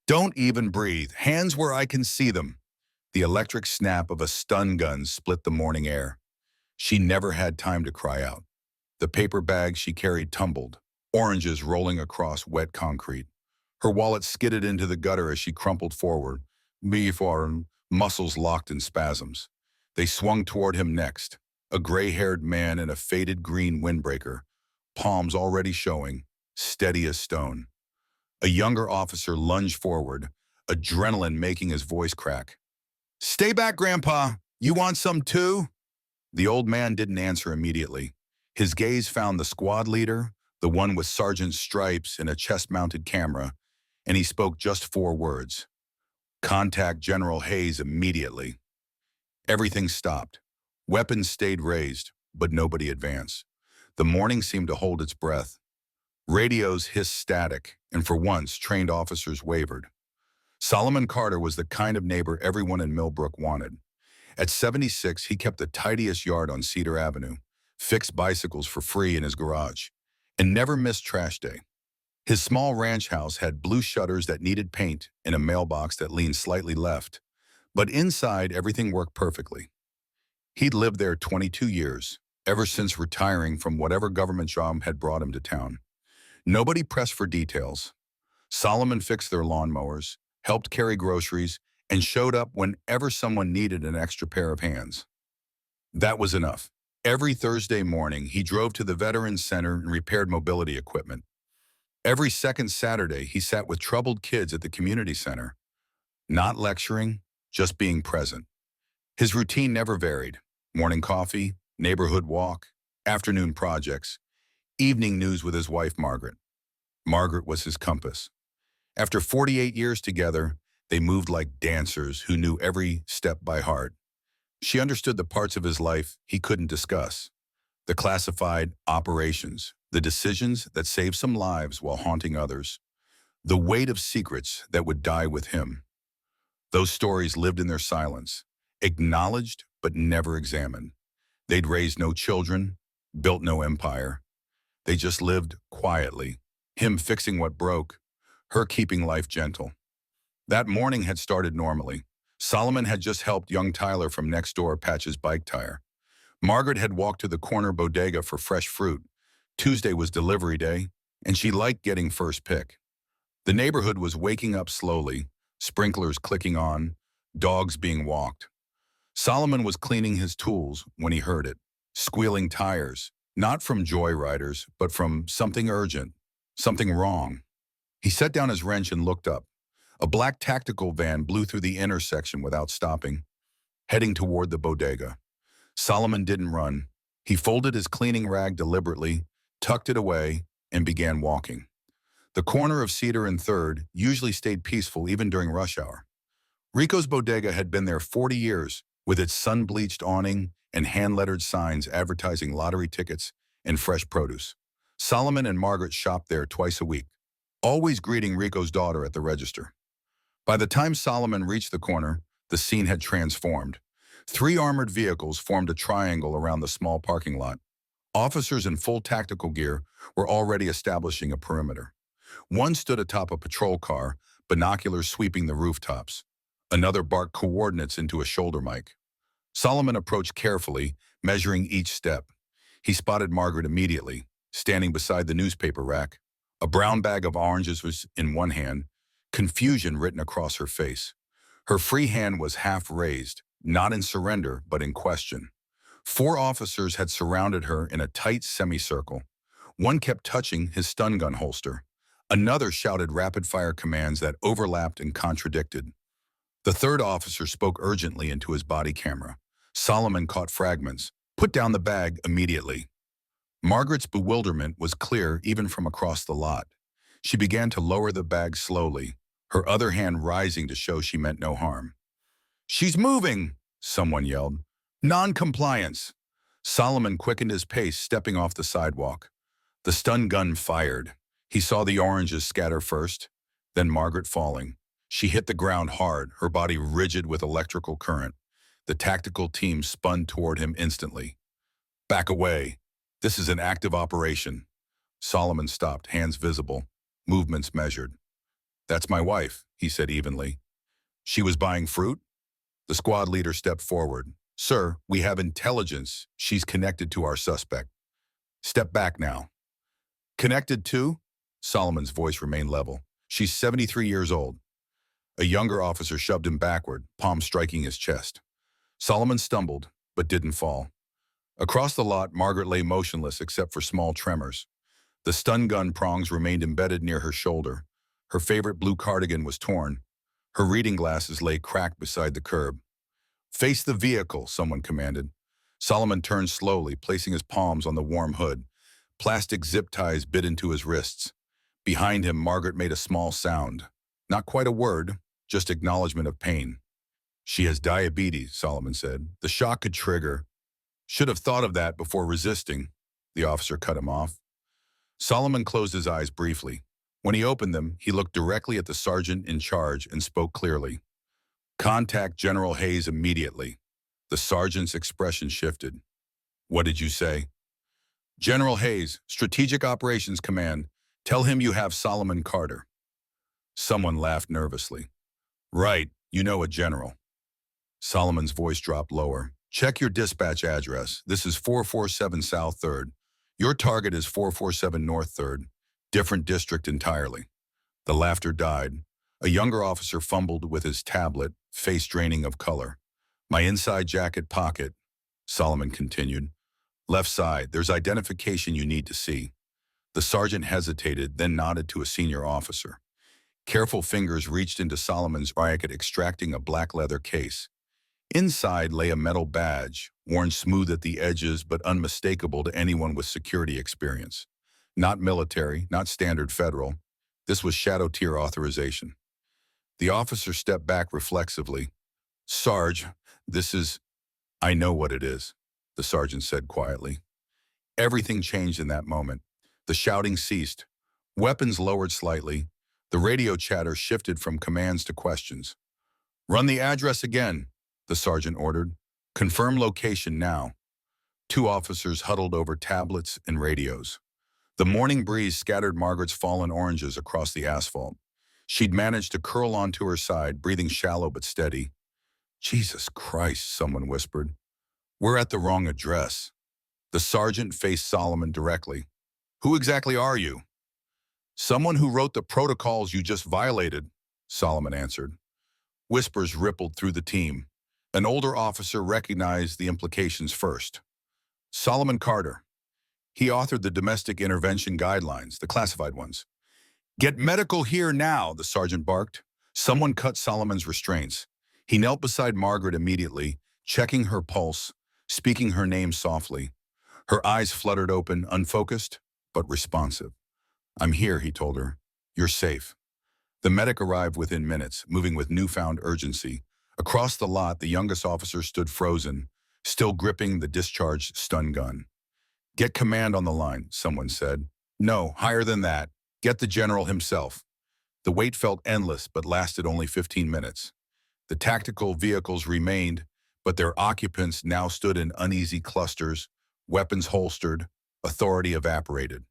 Don't even breathe. Hands where I can see them. The electric snap of a stun gun split the morning air. She never had time to cry out. The paper bag she carried tumbled, oranges rolling across wet concrete. Her wallet skidded into the gutter as she crumpled forward, before muscles locked in spasms. They swung toward him next, a gray-haired man in a faded green windbreaker, palms already showing, steady as stone. A younger officer lunged forward, adrenaline making his voice crack. "Stay back, Grandpa. You want some too?" The old man didn't answer immediately. His gaze found the squad leader, the one with sergeant's stripes and a chest-mounted camera, and he spoke just 4 words. "Contact General Hayes immediately." Everything stopped. Weapons stayed raised, but nobody advanced. The morning seemed to hold its breath. Radios hissed static, and for once, trained officers wavered. Solomon Carter was the kind of neighbor everyone in Millbrook wanted. At 76, he kept the tidiest yard on Cedar Avenue, fixed bicycles for free in his garage, and never missed trash day. His small ranch house had blue shutters that needed paint and a mailbox that leaned slightly left, but inside everything worked perfectly. He'd lived there 22 years, ever since retiring from whatever government job had brought him to town. Nobody pressed for details. Solomon fixed their lawnmowers, helped carry groceries, and showed up whenever someone needed an extra pair of hands. That was enough. Every Thursday morning, he drove to the Veterans Center and repaired mobility equipment. Every second Saturday, he sat with troubled kids at the community center, not lecturing, just being present. His routine never varied. Morning coffee, neighborhood walk, afternoon projects, evening news with his wife, Margaret. Margaret was his compass. After 48 years together, they moved like dancers who knew every step by heart. She understood the parts of his life he couldn't discuss, the classified operations, the decisions that saved some lives while haunting others, the weight of secrets that would die with him. Those stories lived in their silence, acknowledged but never examined. They'd raised no children, built no empire. They just lived quietly, him fixing what broke, her keeping life gentle. That morning had started normally. Solomon had just helped young Tyler from next door patch his bike tire. Margaret had walked to the corner bodega for fresh fruit. Tuesday was delivery day, and she liked getting first pick. The neighborhood was waking up slowly, sprinklers clicking on, dogs being walked. Solomon was cleaning his tools when he heard it, squealing tires, not from joyriders, but from something urgent, something wrong. He set down his wrench and looked up. A black tactical van blew through the intersection without stopping, heading toward the bodega. Solomon didn't run. He folded his cleaning rag deliberately, tucked it away, and began walking. The corner of Cedar and 3rd usually stayed peaceful even during rush hour. Rico's bodega had been there 40 years, with its sun-bleached awning and hand-lettered signs advertising lottery tickets and fresh produce. Solomon and Margaret shopped there twice a week, always greeting Rico's daughter at the register. By the time Solomon reached the corner, the scene had transformed. 3 armored vehicles formed a triangle around the small parking lot. Officers in full tactical gear were already establishing a perimeter. One stood atop a patrol car, binoculars sweeping the rooftops. Another barked coordinates into a shoulder mic. Solomon approached carefully, measuring each step. He spotted Margaret immediately, standing beside the newspaper rack. A brown bag of oranges was in one hand, confusion written across her face. Her free hand was half raised, not in surrender, but in question. 4 officers had surrounded her in a tight semicircle. One kept touching his stun gun holster. Another shouted rapid-fire commands that overlapped and contradicted. The 3rd officer spoke urgently into his body camera. Solomon caught fragments. "Put down the bag immediately." Margaret's bewilderment was clear even from across the lot. She began to lower the bag slowly, her other hand rising to show she meant no harm. "She's moving!" someone yelled. "Non-compliance!" Solomon quickened his pace, stepping off the sidewalk. The stun gun fired. He saw the oranges scatter first, then Margaret falling. She hit the ground hard, her body rigid with electrical current. The tactical team spun toward him instantly. "Back away. This is an active operation." Solomon stopped, hands visible, movements measured. That's my wife, he said evenly. She was buying fruit? The squad leader stepped forward. Sir, we have intelligence. She's connected to our suspect. Step back now. Connected to? Solomon's voice remained level. She's 73 years old. A younger officer shoved him backward, palm striking his chest. Solomon stumbled, but didn't fall. Across the lot, Margaret lay motionless except for small tremors. The stun gun prongs remained embedded near her shoulder. Her favorite blue cardigan was torn. Her reading glasses lay cracked beside the curb. Face the vehicle, someone commanded. Solomon turned slowly, placing his palms on the warm hood. Plastic zip ties bit into his wrists. Behind him, Margaret made a small sound. Not quite a word, just acknowledgement of pain. She has diabetes, Solomon said. The shock could trigger. Should have thought of that before resisting. The officer cut him off. Solomon closed his eyes briefly. When he opened them, he looked directly at the sergeant in charge and spoke clearly. Contact General Hayes immediately. The sergeant's expression shifted. What did you say? General Hayes, Strategic Operations Command. Tell him you have Solomon Carter. Someone laughed nervously. Right, you know a general. Solomon's voice dropped lower. Check your dispatch address. This is 447 South 3rd. Your target is 447 North 3rd. Different district entirely. The laughter died. A younger officer fumbled with his tablet, face draining of color. My inside jacket pocket, Solomon continued. Left side, there's identification you need to see. The sergeant hesitated, then nodded to a senior officer. Careful fingers reached into Solomon's jacket, extracting a black leather case. Inside lay a metal badge, worn smooth at the edges but unmistakable to anyone with security experience. Not military, not standard federal. This was Shadow Tier authorization. The officer stepped back reflexively. Sarge, this is... I know what it is, the sergeant said quietly. Everything changed in that moment. The shouting ceased. Weapons lowered slightly. The radio chatter shifted from commands to questions. Run the address again, the sergeant ordered. Confirm location now. Two officers huddled over tablets and radios. The morning breeze scattered Margaret's fallen oranges across the asphalt. She'd managed to curl onto her side, breathing shallow but steady. Jesus Christ, someone whispered. We're at the wrong address. The sergeant faced Solomon directly. Who exactly are you? Someone who wrote the protocols you just violated, Solomon answered. Whispers rippled through the team. An older officer recognized the implications first. Solomon Carter. He authored the domestic intervention guidelines, the classified ones. Get medical here now, the sergeant barked. Someone cut Solomon's restraints. He knelt beside Margaret immediately, checking her pulse, speaking her name softly. Her eyes fluttered open, unfocused, but responsive. I'm here, he told her. You're safe. The medic arrived within minutes, moving with newfound urgency. Across the lot, the youngest officer stood frozen, still gripping the discharged stun gun. Get command on the line, someone said. No, higher than that. Get the general himself. The wait felt endless, but lasted only 15 minutes. The tactical vehicles remained, but their occupants now stood in uneasy clusters, weapons holstered, authority evaporated.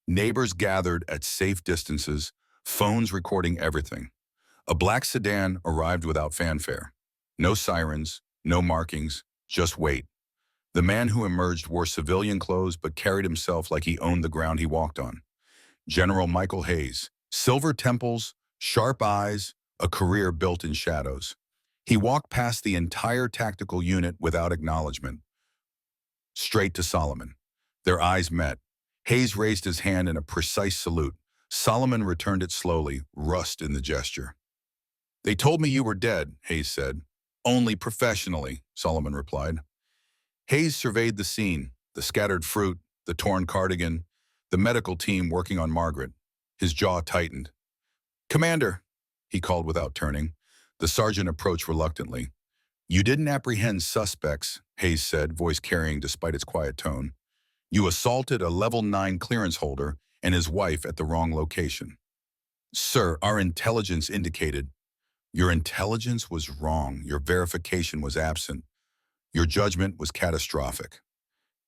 Neighbors gathered at safe distances, phones recording everything. A black sedan arrived without fanfare. No sirens, no markings, just wait. The man who emerged wore civilian clothes but carried himself like he owned the ground he walked on. General Michael Hayes, silver temples, sharp eyes, a career built in shadows. He walked past the entire tactical unit without acknowledgement. Straight to Solomon. Their eyes met. Hayes raised his hand in a precise salute. Solomon returned it slowly, rust in the gesture. They told me you were dead, Hayes said. Only professionally, Solomon replied. Hayes surveyed the scene, the scattered fruit, the torn cardigan, the medical team working on Margaret. His jaw tightened. Commander, he called without turning. The sergeant approached reluctantly. You didn't apprehend suspects, Hayes said, voice carrying despite its quiet tone. You assaulted a level 9 clearance holder and his wife at the wrong location. Sir, our intelligence indicated. Your intelligence was wrong. Your verification was absent. Your judgment was catastrophic.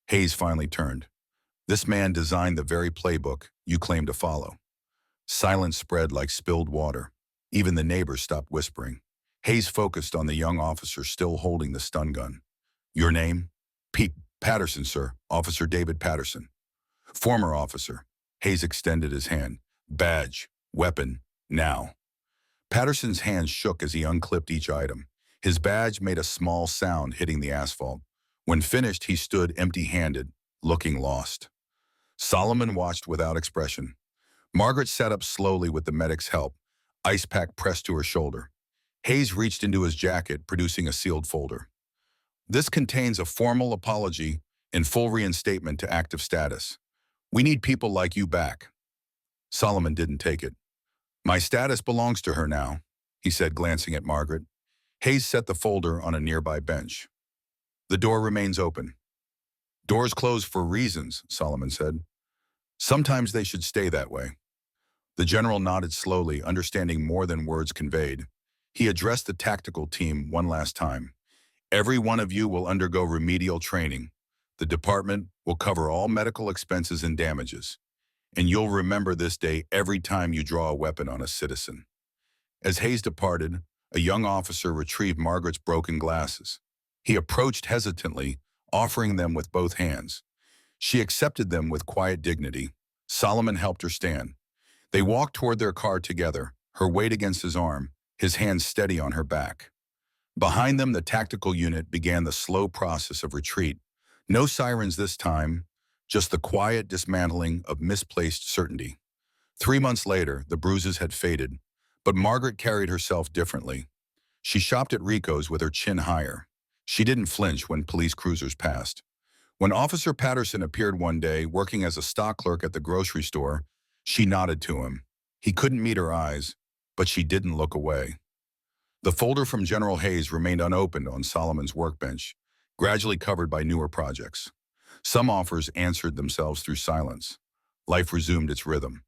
Hayes finally turned. This man designed the very playbook you claim to follow. Silence spread like spilled water. Even the neighbors stopped whispering. Hayes focused on the young officer still holding the stun gun. Your name? Pete Patterson, sir. Officer David Patterson. Former officer. Hayes extended his hand. Badge. Weapon. Now. Patterson's hands shook as he unclipped each item. His badge made a small sound hitting the asphalt. When finished, he stood empty-handed, looking lost. Solomon watched without expression. Margaret sat up slowly with the medic's help, ice pack pressed to her shoulder. Hayes reached into his jacket, producing a sealed folder. This contains a formal apology and full reinstatement to active status. We need people like you back. Solomon didn't take it. My status belongs to her now, he said, glancing at Margaret. Hayes set the folder on a nearby bench. The door remains open. Doors close for reasons, Solomon said. Sometimes they should stay that way. The general nodded slowly, understanding more than words conveyed. He addressed the tactical team one last time. Every one of you will undergo remedial training. The department will cover all medical expenses and damages. And you'll remember this day every time you draw a weapon on a citizen. As Hayes departed, a young officer retrieved Margaret's broken glasses. He approached hesitantly, offering them with both hands. She accepted them with quiet dignity. Solomon helped her stand. They walked toward their car together, her weight against his arm, his hands steady on her back. Behind them, the tactical unit began the slow process of retreat. No sirens this time, just the quiet dismantling of misplaced certainty. 3 months later, the bruises had faded, but Margaret carried herself differently. She shopped at Rico's with her chin higher. She didn't flinch when police cruisers passed. When Officer Patterson appeared one day, working as a stock clerk at the grocery store, she nodded to him. He couldn't meet her eyes, but she didn't look away. The folder from General Hayes remained unopened on Solomon's workbench, gradually covered by newer projects. Some offers answered themselves through silence. Life resumed its rhythm.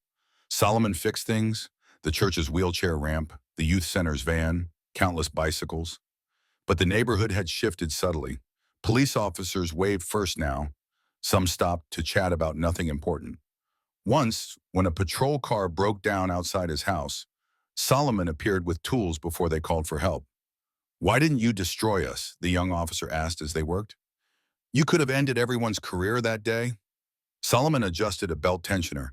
Solomon fixed things, the church's wheelchair ramp, the youth center's van, countless bicycles. But the neighborhood had shifted subtly. Police officers waved first now. Some stopped to chat about nothing important. Once, when a patrol car broke down outside his house, Solomon appeared with tools before they called for help. Why didn't you destroy us? The young officer asked as they worked. You could have ended everyone's career that day. Solomon adjusted a belt tensioner.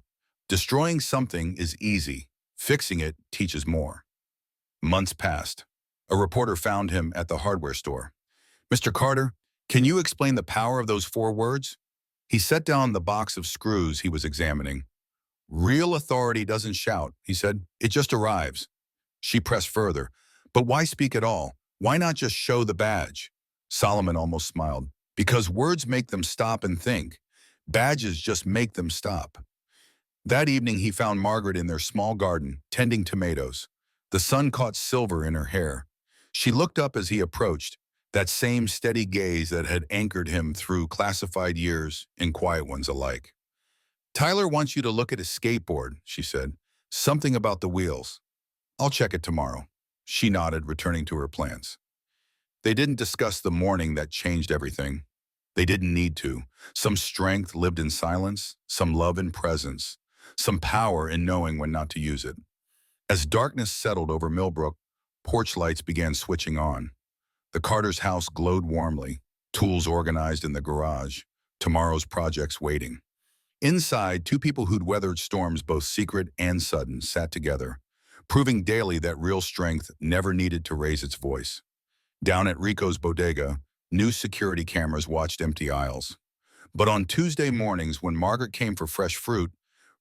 Destroying something is easy. Fixing it teaches more. Months passed. A reporter found him at the hardware store. Mr. Carter, can you explain the power of those 4 words? He set down the box of screws he was examining. Real authority doesn't shout, he said. It just arrives. She pressed further. But why speak at all? Why not just show the badge? Solomon almost smiled. Because words make them stop and think. Badges just make them stop. That evening he found Margaret in their small garden, tending tomatoes. The sun caught silver in her hair. She looked up as he approached, that same steady gaze that had anchored him through classified years and quiet ones alike. Tyler wants you to look at his skateboard, she said. Something about the wheels. I'll check it tomorrow. She nodded, returning to her plans. They didn't discuss the morning that changed everything. They didn't need to. Some strength lived in silence, some love in presence, some power in knowing when not to use it. As darkness settled over Millbrook, porch lights began switching on. The Carter's house glowed warmly, tools organized in the garage, tomorrow's projects waiting. Inside, 2 people who'd weathered storms both secret and sudden sat together, proving daily that real strength never needed to raise its voice. Down at Rico's bodega, new security cameras watched empty aisles. But on Tuesday mornings when Margaret came for fresh fruit,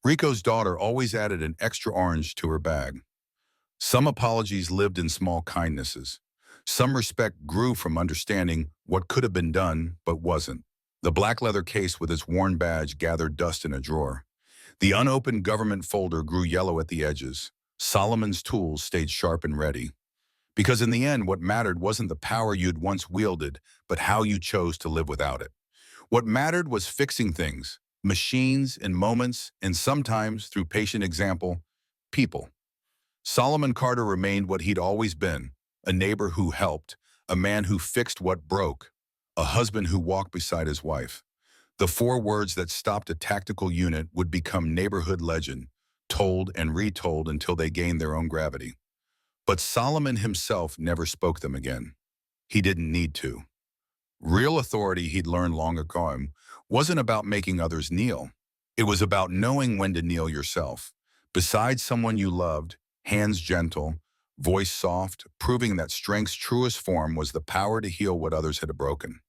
Rico's daughter always added an extra orange to her bag. Some apologies lived in small kindnesses. Some respect grew from understanding what could have been done but wasn't. The black leather case with its worn badge gathered dust in a drawer. The unopened government folder grew yellow at the edges. Solomon's tools stayed sharp and ready. Because in the end, what mattered wasn't the power you'd once wielded, but how you chose to live without it. What mattered was fixing things, machines in moments, and sometimes, through patient example, people. Solomon Carter remained what he'd always been, a neighbor who helped, a man who fixed what broke, a husband who walked beside his wife. The 4 words that stopped a tactical unit would become neighborhood legend, told and retold until they gained their own gravity. But Solomon himself never spoke them again. He didn't need to. Real authority, he'd learned long ago, wasn't about making others kneel. It was about knowing when to kneel yourself. Beside someone you loved, hands gentle, voice soft, proving that strength's truest form was the power to heal what others had broken.